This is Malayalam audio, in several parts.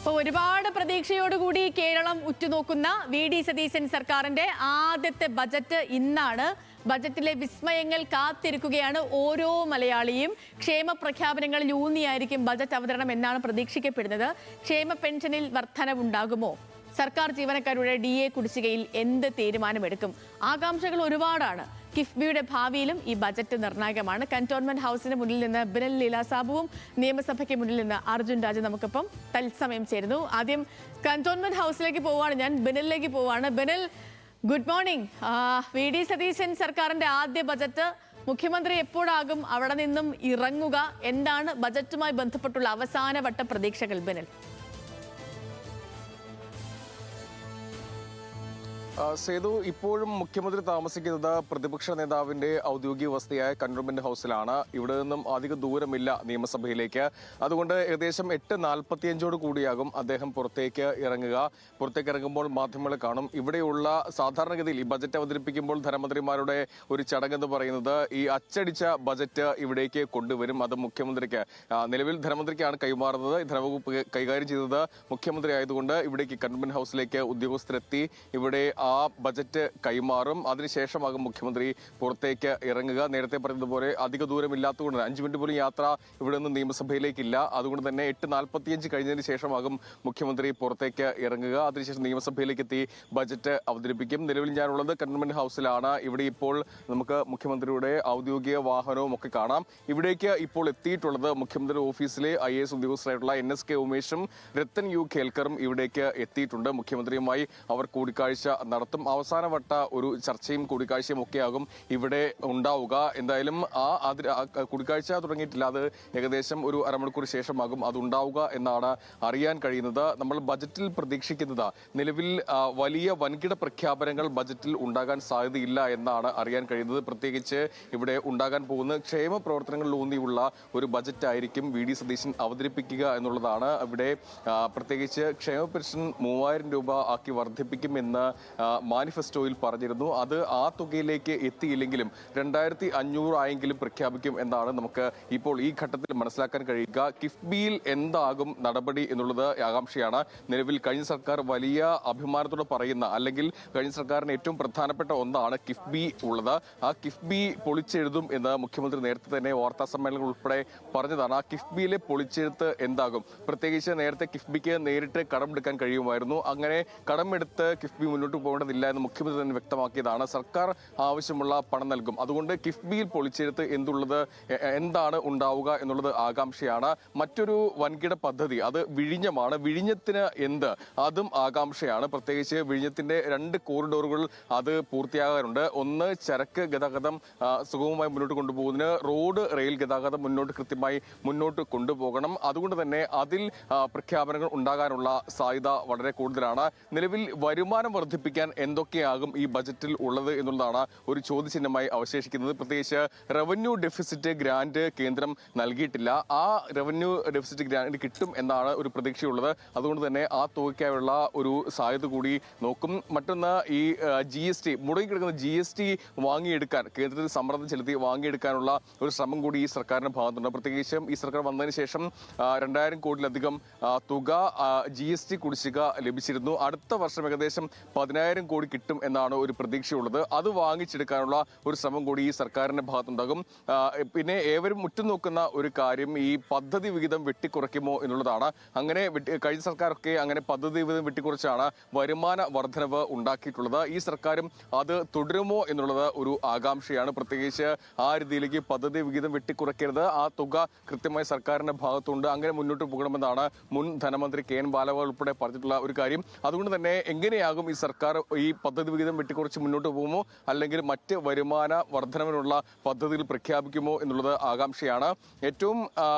അപ്പോൾ ഒരുപാട് പ്രതീക്ഷയോടുകൂടി കേരളം ഉറ്റുനോക്കുന്ന വി.ഡി. സതീശൻ സർക്കാരിന്റെ ആദ്യത്തെ ബജറ്റ് ഇന്നാണ്. ബജറ്റിലെ വിസ്മയങ്ങൾ കാത്തിരിക്കുകയാണ് ഓരോ മലയാളിയും. ക്ഷേമ പ്രഖ്യാപനങ്ങളിൽ ഊന്നിയായിരിക്കും ബജറ്റ് അവതരണം എന്നാണ് പ്രതീക്ഷിക്കപ്പെടുന്നത്. ക്ഷേമ പെൻഷനിൽ വർധനവുണ്ടാകുമോ? സർക്കാർ ജീവനക്കാരുടെ DA കുടിശ്ശികയിൽ എന്ത് തീരുമാനമെടുക്കും? ആകാംക്ഷകൾ ഒരുപാടാണ്. കിഫ്ബിയുടെ ഭാവിയിലും ഈ ബജറ്റ് നിർണായകമാണ്. കന്റോൺമെന്റ് ഹൗസിന് മുന്നിൽ നിന്ന് ബിനൽ ലീലാസാബുവും നിയമസഭയ്ക്ക് മുന്നിൽ നിന്ന് അർജുൻ രാജ് നമുക്കിപ്പം തത്സമയം ചേരുന്നു. ആദ്യം കന്റോൺമെന്റ് ഹൗസിലേക്ക് പോവാണ് ഞാൻ, ബിനലിലേക്ക് പോവാണ്. ബിനൽ, ഗുഡ് മോർണിംഗ്. വി.ഡി. സതീശൻ സർക്കാരിന്റെ ആദ്യ ബജറ്റ്, മുഖ്യമന്ത്രി എപ്പോഴാകും അവിടെ നിന്നും ഇറങ്ങുക? എന്താണ് ബജറ്റുമായി ബന്ധപ്പെട്ടുള്ള അവസാനവട്ട പ്രതീക്ഷകൾ ബിനൽ? സേതു, ഇപ്പോഴും മുഖ്യമന്ത്രി താമസിക്കുന്നത് പ്രതിപക്ഷ നേതാവിന്റെ ഔദ്യോഗിക വസതിയായ കന്റോൺമെന്റ് ഹൗസിലാണ്. ഇവിടെ നിന്നും അധിക ദൂരമില്ല നിയമസഭയിലേക്ക്. അതുകൊണ്ട് ഏകദേശം 8:45 കൂടിയാകും അദ്ദേഹം പുറത്തേക്ക് ഇറങ്ങുക. പുറത്തേക്ക് ഇറങ്ങുമ്പോൾ മാധ്യമങ്ങളെ കാണും. ഇവിടെയുള്ള സാധാരണഗതിയിൽ ഈ ബജറ്റ് അവതരിപ്പിക്കുമ്പോൾ ധനമന്ത്രിമാരുടെ ഒരു ചടങ്ങെന്ന് പറയുന്നത് ഈ അച്ചടിച്ച ബജറ്റ് ഇവിടേക്ക് കൊണ്ടുവരും. അത് മുഖ്യമന്ത്രിക്ക്, നിലവിൽ ധനമന്ത്രിക്കാണ് കൈമാറുന്നത്. ധനവകുപ്പ് കൈകാര്യം ചെയ്തത് മുഖ്യമന്ത്രി ആയതുകൊണ്ട് ഇവിടേക്ക് കന്റോൺമെന്റ് ഹൗസിലേക്ക് ഉദ്യോഗസ്ഥരെത്തി ഇവിടെ ആ ബജറ്റ് കൈമാറും. അതിനുശേഷമാകും മുഖ്യമന്ത്രി പുറത്തേക്ക് ഇറങ്ങുക. നേരത്തെ പറഞ്ഞതുപോലെ അധിക ദൂരമില്ലാത്തതുകൊണ്ട് 5 മിനിറ്റ് പോലും യാത്ര ഇവിടെ നിന്ന് നിയമസഭയിലേക്കില്ല. അതുകൊണ്ട് തന്നെ 8:45 കഴിഞ്ഞതിന് ശേഷമാകും മുഖ്യമന്ത്രി പുറത്തേക്ക് ഇറങ്ങുക. അതിനുശേഷം നിയമസഭയിലേക്ക് എത്തി ബജറ്റ് അവതരിപ്പിക്കും. നിലവിൽ ഞാനുള്ളത് കന്റോൺമെന്റ് ഹൗസിലാണ്. ഇവിടെ ഇപ്പോൾ നമുക്ക് മുഖ്യമന്ത്രിയുടെ ഔദ്യോഗിക വാഹനവും ഒക്കെ കാണാം. ഇവിടേക്ക് ഇപ്പോൾ എത്തിയിട്ടുള്ളത് മുഖ്യമന്ത്രി ഓഫീസിലെ IAS ഉദ്യോഗസ്ഥരായിട്ടുള്ള NSK ഉമേഷും രത്തൻ യു ഖേൽക്കറും ഇവിടേക്ക് എത്തിയിട്ടുണ്ട്. മുഖ്യമന്ത്രിയുമായി അവർ കൂടിക്കാഴ്ച നടത്തും. അവസാനവട്ട ഒരു ചർച്ചയും കൂടിക്കാഴ്ചയും ഒക്കെയാകും ഇവിടെ ഉണ്ടാവുക. എന്തായാലും കൂടിക്കാഴ്ച തുടങ്ങിയിട്ടില്ല. അത് ഏകദേശം ഒരു അരമണിക്കൂർ ശേഷമാകും അത് ഉണ്ടാവുക എന്നാണ് അറിയാൻ കഴിയുന്നത്. നമ്മൾ ബജറ്റിൽ പ്രതീക്ഷിക്കുന്നത് നിലവിൽ വലിയ വൻകിട പ്രഖ്യാപനങ്ങൾ ബജറ്റിൽ ഉണ്ടാകാൻ സാധ്യതയില്ല എന്നാണ് അറിയാൻ കഴിയുന്നത്. പ്രത്യേകിച്ച് ഇവിടെ ഉണ്ടാകാൻ പോകുന്ന ക്ഷേമ പ്രവർത്തനങ്ങളിൽ ഊന്നിയുള്ള ഒരു ബജറ്റ് ആയിരിക്കും വി.ഡി. സതീശൻ അവതരിപ്പിക്കുക എന്നുള്ളതാണ്. ഇവിടെ പ്രത്യേകിച്ച് ക്ഷേമ പെൻഷൻ 3000 രൂപ ആക്കി വർദ്ധിപ്പിക്കുമെന്ന് മാനിഫെസ്റ്റോയിൽ പറഞ്ഞിരുന്നു. അത് ആ തുകയിലേക്ക് എത്തിയില്ലെങ്കിലും 2500 ആയെങ്കിലും പ്രഖ്യാപിക്കും എന്നാണ് നമുക്ക് ഇപ്പോൾ ഈ ഘട്ടത്തിൽ മനസ്സിലാക്കാൻ കഴിയുക. കിഫ്ബിയിൽ എന്താകും നടപടി എന്നുള്ളത് ആകാംക്ഷയാണ്. നിലവിൽ കഴിഞ്ഞ സർക്കാർ വലിയ അഭിമാനത്തോടെ പറയുന്ന, അല്ലെങ്കിൽ കഴിഞ്ഞ സർക്കാരിന് ഏറ്റവും പ്രധാനപ്പെട്ട ഒന്നാണ് കിഫ്ബി ഉള്ളത്. ആ കിഫ്ബി പൊളിച്ചെഴുതും എന്ന് മുഖ്യമന്ത്രി നേരത്തെ തന്നെ വാർത്താ സമ്മേളനങ്ങൾ ഉൾപ്പെടെ പറഞ്ഞതാണ്. ആ കിഫ്ബിയിലെ പൊളിച്ചെഴുത്ത് എന്താകും? പ്രത്യേകിച്ച് നേരത്തെ കിഫ്ബിക്ക് നേരിട്ട് കടമെടുക്കാൻ കഴിയുമായിരുന്നു. അങ്ങനെ കടമെടുത്ത് കിഫ്ബി മുന്നോട്ട് പോകേണ്ടതില്ല എന്ന് മുഖ്യമന്ത്രി തന്നെ വ്യക്തമാക്കിയതാണ്. സർക്കാർ ആവശ്യമുള്ള പണം നൽകും. അതുകൊണ്ട് കിഫ്ബിയിൽ പൊളിച്ചെഴുത്ത് എന്താണ് ഉണ്ടാവുക എന്നുള്ളത് ആകാംക്ഷയാണ്. മറ്റൊരു വൻകിട പദ്ധതി അത് വിഴിഞ്ഞമാണ്. വിഴിഞ്ഞത്തിന് എന്ത്? അതും ആകാംക്ഷയാണ്. പ്രത്യേകിച്ച് വിഴിഞ്ഞത്തിന്റെ 2 കോറിഡോറുകൾ അത് പൂർത്തിയാകാറുണ്ട്. ഒന്ന്, ചരക്ക് ഗതാഗതം സുഗമമായി മുന്നോട്ട് കൊണ്ടുപോകുന്നതിന് റോഡ് റെയിൽ ഗതാഗതം കൃത്യമായി മുന്നോട്ട് കൊണ്ടുപോകണം. അതുകൊണ്ട് തന്നെ അതിൽ പ്രഖ്യാപനങ്ങൾ ഉണ്ടാകാനുള്ള സാധ്യത വളരെ കൂടുതലാണ്. നിലവിൽ വരുമാനം വർദ്ധിപ്പിക്കാൻ എന്തൊക്കെയാകും ഈ ബജറ്റിൽ ഉള്ളത് എന്നുള്ളതാണ് ഒരു ചോദ്യചിഹ്നമായി അവശേഷിക്കുന്നത്. പ്രത്യേകിച്ച് റവന്യൂ ഡെഫിസിറ്റ് ഗ്രാന്റ് കേന്ദ്രം നൽകിയിട്ടില്ല. ആ റവന്യൂ ഡെഫിസിറ്റ് ഗ്രാന്റ് കിട്ടും എന്നാണ് ഒരു പ്രതീക്ഷയുള്ളത്. അതുകൊണ്ട് തന്നെ ആ തുകയ്ക്കായുള്ള ഒരു സാധ്യത കൂടി നോക്കും. മറ്റൊന്ന്, ഈ GST മുടങ്ങിക്കിടക്കുന്ന GST വാങ്ങിയെടുക്കാൻ കേന്ദ്രത്തിൽ സമ്മർദ്ദം ചെലുത്തി വാങ്ങിയെടുക്കാനുള്ള ഒരു ശ്രമം കൂടി ഈ സർക്കാരിന്റെ ഭാഗത്തുണ്ട്. പ്രത്യേകിച്ചും ഈ സർക്കാർ വന്നതിന് ശേഷം 2000 കോടിയിലധികം തുക GST കുടിശ്ശിക ലഭിച്ചിരുന്നു. അടുത്ത വർഷം ഏകദേശം 10,000 കോടി കിട്ടും എന്നാണ് ഒരു പ്രതീക്ഷയുള്ളത്. അത് വാങ്ങിച്ചെടുക്കാനുള്ള ഒരു ശ്രമം കൂടി ഈ സർക്കാരിന്റെ ഭാഗത്തുണ്ടാകും. പിന്നെ ഏവരും ഉറ്റുനോക്കുന്ന ഒരു കാര്യം ഈ പദ്ധതി വിഹിതം വെട്ടിക്കുറയ്ക്കുമോ എന്നുള്ളതാണ്. അങ്ങനെ കഴിഞ്ഞ സർക്കാരൊക്കെ അങ്ങനെ പദ്ധതി വിഹിതം വെട്ടിക്കുറച്ചാണ് വരുമാന വർധനവ് ഉണ്ടാക്കിയിട്ടുള്ളത്. ഈ സർക്കാരും അത് തുടരുമോ എന്നുള്ളത് ഒരു ആകാംക്ഷയാണ്. പ്രത്യേകിച്ച് ആ രീതിയിലേക്ക് പദ്ധതി വിഹിതം വെട്ടിക്കുറയ്ക്കരുത്, ആ തുക കൃത്യമായി സർക്കാരിന്റെ ഭാഗത്തുണ്ട്, അങ്ങനെ മുന്നോട്ട് പോകണമെന്നാണ് മുൻ ധനമന്ത്രി KN ബാലഗോപാൽ ഉൾപ്പെടെ പറഞ്ഞിട്ടുള്ള ഒരു കാര്യം. അതുകൊണ്ട് തന്നെ എങ്ങനെയാകും ഈ സർക്കാർ ഈ പദ്ധതി വിഹിതം വെട്ടിക്കുറച്ച് മുന്നോട്ട് പോകുമോ, അല്ലെങ്കിൽ മറ്റ് വരുമാന വർധനവിനുള്ള പദ്ധതികൾ പ്രഖ്യാപിക്കുമോ എന്നുള്ളത് ആകാംക്ഷയാണ്. ഏറ്റവും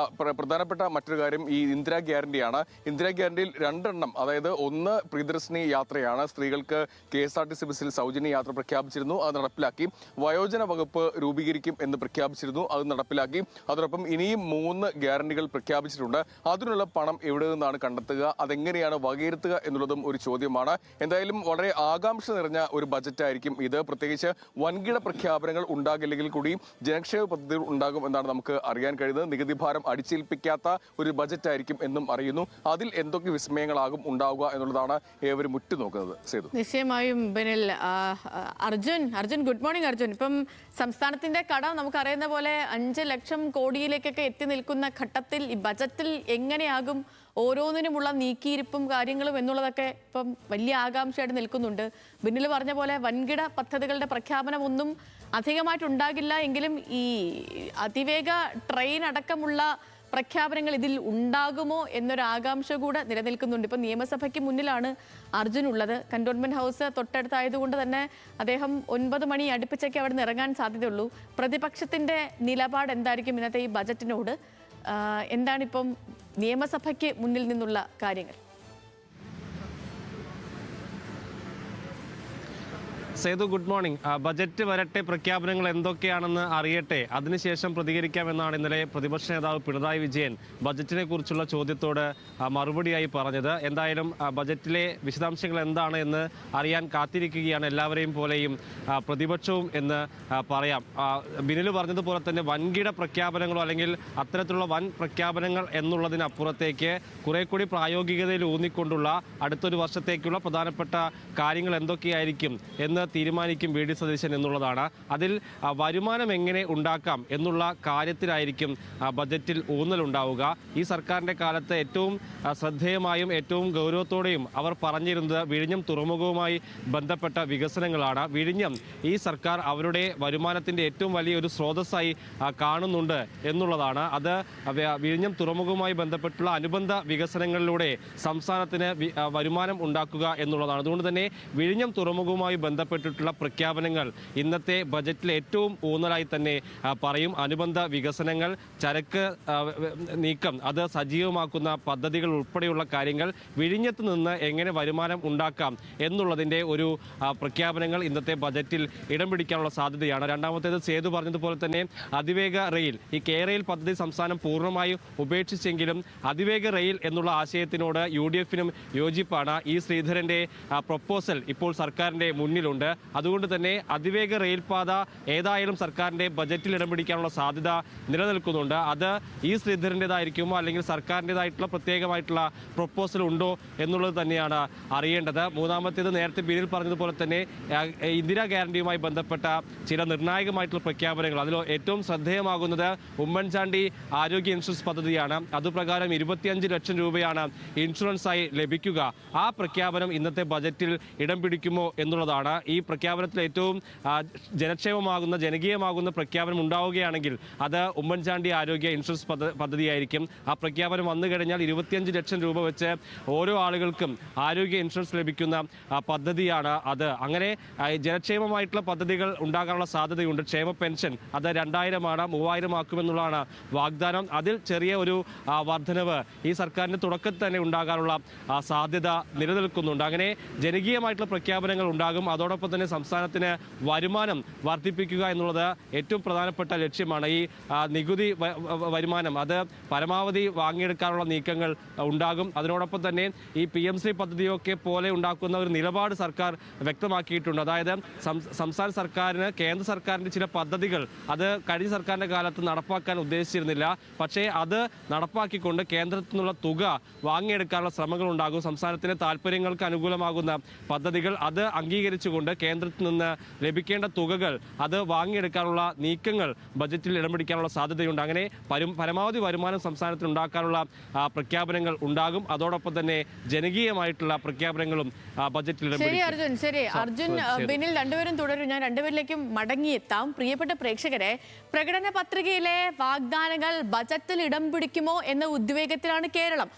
പ്രധാനപ്പെട്ട മറ്റൊരു കാര്യം ഈ ഇന്ദിരാ ഗ്യാരണ്ടിയാണ്. ഇന്ദിരാ ഗ്യാരണ്ടിയിൽ 2 എണ്ണം, അതായത് ഒന്ന് പ്രിയദർശിനി യാത്രയാണ്. സ്ത്രീകൾക്ക് KSRTC ബസ്സിൽ സൗജന്യ യാത്ര പ്രഖ്യാപിച്ചിരുന്നു, അത് നടപ്പിലാക്കി. വയോജന വകുപ്പ് രൂപീകരിക്കും എന്ന് പ്രഖ്യാപിച്ചിരുന്നു, അത് നടപ്പിലാക്കി. അതോടൊപ്പം ഇനിയും 3 ഗ്യാരണ്ടികൾ പ്രഖ്യാപിച്ചിട്ടുണ്ട്. അതിനുള്ള പണം എവിടെ നിന്നാണ് കണ്ടെത്തുക, അതെങ്ങനെയാണ് വകയിരുത്തുക എന്നുള്ളതും ഒരു ചോദ്യമാണ്. എന്തായാലും വളരെ ആകാംക്ഷ നിറഞ്ഞ ഒരു ബജറ്റായിരിക്കും ഇത്. പ്രത്യേകിച്ച് വൻകിട പ്രഖ്യാപനങ്ങൾ ഉണ്ടാകില്ലെങ്കിൽ കൂടി ജനക്ഷേമ പദ്ധതികൾ ഉണ്ടാകും എന്നാണ് നമുക്ക് അറിയാൻ കഴിയുന്നത്. നികുതി ഭാരം അടിച്ചേൽപ്പിക്കാത്ത ഒരു ബജറ്റായിരിക്കും എന്നും അറിയുന്നു. അതിൽ എന്തൊക്കെ വിസ്മയങ്ങളാകും ഉണ്ടാവുക എന്നുള്ളതാണ് ഏവരും ഉറ്റുനോക്കുന്നത്. സേതു, നിശ്ചയമായും ബിനിൽ. Arjun good morning. അർജുൻ, ഇപ്പം സംസ്ഥാനത്തിന്റെ കടം നമുക്കറിയുന്ന പോലെ 5 ലക്ഷം കോടിയിലേക്കൊക്കെ എത്തി നിൽക്കുന്ന ഘട്ടത്തിൽ ഈ ബജറ്റിൽ എങ്ങനെയാകും ഓരോന്നിനുമുള്ള നീക്കിയിരിപ്പും കാര്യങ്ങളും എന്നുള്ളതൊക്കെ ഇപ്പം വലിയ ആകാംക്ഷയായിട്ട് നിൽക്കുന്നുണ്ട്. ബിന്നിൽ പറഞ്ഞ പോലെ വൻകിട പദ്ധതികളുടെ പ്രഖ്യാപനം ഒന്നും അധികമായിട്ടുണ്ടാകില്ല എങ്കിലും ഈ അതിവേഗ ട്രെയിൻ അടക്കമുള്ള പ്രഖ്യാപനങ്ങൾ ഇതിൽ ഉണ്ടാകുമോ എന്നൊരു ആകാംക്ഷ കൂടെ നിലനിൽക്കുന്നുണ്ട്. ഇപ്പം നിയമസഭയ്ക്ക് മുന്നിലാണ് അർജുൻ ഉള്ളത്. കന്റോൺമെന്റ് ഹൗസ് തൊട്ടടുത്തായതുകൊണ്ട് തന്നെ അദ്ദേഹം 9 മണി അടുപ്പിച്ചൊക്കെ അവിടെ നിന്ന് ഇറങ്ങാൻ സാധ്യതയുള്ളൂ. പ്രതിപക്ഷത്തിന്റെ നിലപാട് എന്തായിരിക്കും ഇന്നത്തെ ഈ ബജറ്റിനോട്? എന്താണിപ്പം നിയമസഭയ്ക്ക് മുന്നിൽ നിന്നുള്ള കാര്യങ്ങൾ? Sethu, good morning. ബജറ്റ് വരട്ടെ, പ്രഖ്യാപനങ്ങൾ എന്തൊക്കെയാണെന്ന് അറിയട്ടെ, അതിനുശേഷം പ്രതികരിക്കാമെന്നാണ് ഇന്നലെ പ്രതിപക്ഷ നേതാവ് പിണറായി വിജയൻ ബജറ്റിനെ കുറിച്ചുള്ള ചോദ്യത്തോട് മറുപടിയായി പറഞ്ഞത്. എന്തായാലും ബജറ്റിലെ വിശദാംശങ്ങൾ എന്താണ് എന്ന് അറിയാൻ കാത്തിരിക്കുകയാണ് എല്ലാവരെയും പോലെയും പ്രതിപക്ഷവും എന്ന് പറയാം. ബിനിൽ പറഞ്ഞതുപോലെ തന്നെ വൻകിട പ്രഖ്യാപനങ്ങളോ അല്ലെങ്കിൽ അത്തരത്തിലുള്ള വൻ പ്രഖ്യാപനങ്ങൾ എന്നുള്ളതിനപ്പുറത്തേക്ക് കുറെ കൂടി പ്രായോഗികതയിൽ ഊന്നിക്കൊണ്ടുള്ള അടുത്തൊരു വർഷത്തേക്കുള്ള പ്രധാനപ്പെട്ട കാര്യങ്ങൾ എന്തൊക്കെയായിരിക്കും എന്ന് തീരുമാനിക്കും വി ഡി സതീശൻ എന്നുള്ളതാണ്. അതിൽ വരുമാനം എങ്ങനെ ഉണ്ടാക്കാം എന്നുള്ള കാര്യത്തിലായിരിക്കും ബജറ്റിൽ ഊന്നലുണ്ടാവുക. ഈ സർക്കാരിൻ്റെ കാലത്ത് ഏറ്റവും ശ്രദ്ധേയമായും ഏറ്റവും ഗൗരവത്തോടെയും അവർ പറഞ്ഞിരുന്നത് വിഴിഞ്ഞം തുറമുഖവുമായി ബന്ധപ്പെട്ട വികസനങ്ങളാണ്. വിഴിഞ്ഞം ഈ സർക്കാർ അവരുടെ വരുമാനത്തിൻ്റെ ഏറ്റവും വലിയൊരു സ്രോതസ്സായി കാണുന്നുണ്ട് എന്നുള്ളതാണ്. അത് വിഴിഞ്ഞം തുറമുഖവുമായി ബന്ധപ്പെട്ടുള്ള അനുബന്ധ വികസനങ്ങളിലൂടെ സംസ്ഥാനത്തിന് വരുമാനം ഉണ്ടാക്കുക എന്നുള്ളതാണ്. അതുകൊണ്ട് തന്നെ വിഴിഞ്ഞം തുറമുഖവുമായി ബന്ധപ്പെട്ടിട്ടുള്ള പ്രഖ്യാപനങ്ങൾ ഇന്നത്തെ ബജറ്റിലെ ഏറ്റവും ഊന്നലായി തന്നെ പറയും. അനുബന്ധ വികസനങ്ങൾ, ചരക്ക് നീക്കം അത് സജീവമാക്കുന്ന പദ്ധതികൾ ഉൾപ്പെടെയുള്ള കാര്യങ്ങൾ, വിഴിഞ്ഞത്ത് നിന്ന് എങ്ങനെ വരുമാനം ഉണ്ടാക്കാം എന്നുള്ളതിൻ്റെ ഒരു പ്രഖ്യാപനങ്ങൾ ഇന്നത്തെ ബജറ്റിൽ ഇടം പിടിക്കാനുള്ള സാധ്യതയാണ്. രണ്ടാമത്തേത് സേതു പറഞ്ഞതുപോലെ തന്നെ അതിവേഗ റെയിൽ, ഈ കെ-റെയിൽ പദ്ധതി സംസ്ഥാനം പൂർണ്ണമായും ഉപേക്ഷിച്ചെങ്കിലും അതിവേഗ റെയിൽ എന്നുള്ള ആശയത്തിനോട് UDF-നും യോജിപ്പാണ്. ഈ ശ്രീധരൻ്റെ പ്രൊപ്പോസൽ ഇപ്പോൾ സർക്കാരിൻ്റെ മുന്നിലുണ്ട്. അതുകൊണ്ട് തന്നെ അതിവേഗ റെയിൽപാത ഏതായാലും സർക്കാരിൻ്റെ ബജറ്റിൽ ഇടം പിടിക്കാനുള്ള സാധ്യത നിലനിൽക്കുന്നുണ്ട്. അത് ഈ ശ്രീധരൻ്റെതായിരിക്കുമോ അല്ലെങ്കിൽ സർക്കാരിൻ്റെതായിട്ടുള്ള പ്രത്യേകമായിട്ടുള്ള പ്രൊപ്പോസൽ ഉണ്ടോ എന്നുള്ളത് തന്നെയാണ് അറിയേണ്ടത്. മൂന്നാമത്തേത് നേരത്തെ ബിനിൽ പറഞ്ഞതുപോലെ തന്നെ ഇന്ദിരാ ഗ്യാരണ്ടിയുമായി ബന്ധപ്പെട്ട ചില നിർണായകമായിട്ടുള്ള പ്രഖ്യാപനങ്ങൾ. അതിൽ ഏറ്റവും ശ്രദ്ധേയമാകുന്നത് ഉമ്മൻചാണ്ടി ആരോഗ്യ ഇൻഷുറൻസ് പദ്ധതിയാണ്. അതുപ്രകാരം 25 ലക്ഷം രൂപയാണ് ഇൻഷുറൻസായി ലഭിക്കുക. ആ പ്രഖ്യാപനം ഇന്നത്തെ ബജറ്റിൽ ഇടം പിടിക്കുമോ എന്നുള്ളതാണ്. ഈ പ്രഖ്യാപനത്തിൽ ഏറ്റവും ജനക്ഷേമമാകുന്ന ജനകീയമാകുന്ന പ്രഖ്യാപനം ഉണ്ടാവുകയാണെങ്കിൽ അത് ഉമ്മൻചാണ്ടി ആരോഗ്യ ഇൻഷുറൻസ് പദ്ധതിയായിരിക്കും. ആ പ്രഖ്യാപനം വന്നു കഴിഞ്ഞാൽ 25 ലക്ഷം രൂപ വെച്ച് ഓരോ ആളുകൾക്കും ആരോഗ്യ ഇൻഷുറൻസ് ലഭിക്കുന്ന പദ്ധതിയാണ് അത്. അങ്ങനെ ജനക്ഷേമമായിട്ടുള്ള പദ്ധതികൾ ഉണ്ടാകാനുള്ള സാധ്യതയുണ്ട്. ക്ഷേമ പെൻഷൻ അത് 2000 3000 ആക്കുമെന്നുള്ളതാണ് വാഗ്ദാനം. അതിൽ ചെറിയ ഒരു വർധനവ് ഈ സർക്കാരിൻ്റെ തുടക്കത്തിൽ തന്നെ ഉണ്ടാകാനുള്ള സാധ്യത നിലനിൽക്കുന്നുണ്ട്. അങ്ങനെ ജനകീയമായിട്ടുള്ള പ്രഖ്യാപനങ്ങൾ ഉണ്ടാകും. അതോടൊപ്പം തന്നെ സംസ്ഥാനത്തിന് വരുമാനം വർദ്ധിപ്പിക്കുക എന്നുള്ളത് ഏറ്റവും പ്രധാനപ്പെട്ട ലക്ഷ്യമാണ്. ഈ നികുതി വരുമാനം അത് പരമാവധി വാങ്ങിയെടുക്കാനുള്ള നീക്കങ്ങൾ ഉണ്ടാകും. അതിനോടൊപ്പം തന്നെ ഈ PMC പദ്ധതിയൊക്കെ പോലെ ഉണ്ടാക്കുന്ന ഒരു നിലപാട് സർക്കാർ വ്യക്തമാക്കിയിട്ടുണ്ട്. അതായത് സംസ്ഥാന സർക്കാരിന് കേന്ദ്ര സർക്കാരിൻ്റെ ചില പദ്ധതികൾ അത് കഴിഞ്ഞ സർക്കാരിൻ്റെ കാലത്ത് നടപ്പാക്കാൻ ഉദ്ദേശിച്ചിരുന്നില്ല. പക്ഷേ അത് നടപ്പാക്കിക്കൊണ്ട് കേന്ദ്രത്തിൽ നിന്നുള്ള തുക വാങ്ങിയെടുക്കാനുള്ള ശ്രമങ്ങൾ ഉണ്ടാകും. സംസ്ഥാനത്തിന് താല്പര്യങ്ങൾക്ക് അനുകൂലമാകുന്ന പദ്ധതികൾ അത് അംഗീകരിച്ചുകൊണ്ട് കേന്ദ്രത്തിൽ നിന്ന് ലഭിക്കേണ്ട തുകകൾ അത് വാങ്ങിയെടുക്കാനുള്ള നീക്കങ്ങൾ ബജറ്റിൽ ഇടം പിടിക്കാനുള്ള സാധ്യതയുണ്ട്. അങ്ങനെ പരമാവധി വരുമാനം സംസ്ഥാനത്തിന് ഉണ്ടാക്കാനുള്ള പ്രഖ്യാപനങ്ങൾ ഉണ്ടാകും. അതോടൊപ്പം തന്നെ ജനകീയമായിട്ടുള്ള പ്രഖ്യാപനങ്ങളും ബജറ്റിൽ ഇടം പിടിക്കും. അർജുൻ, ബിനിൽ രണ്ടുപേരും തുടരും. ഞാൻ രണ്ടുപേരിലേക്കും മടങ്ങിയെത്താം. പ്രിയപ്പെട്ട പ്രേക്ഷകരെ, പ്രകടന പത്രികയിലെ വാഗ്ദാനങ്ങൾ ബജറ്റിൽ ഇടം പിടിക്കുമോ എന്ന ഉദ്വേഗത്തിലാണ് കേരളം.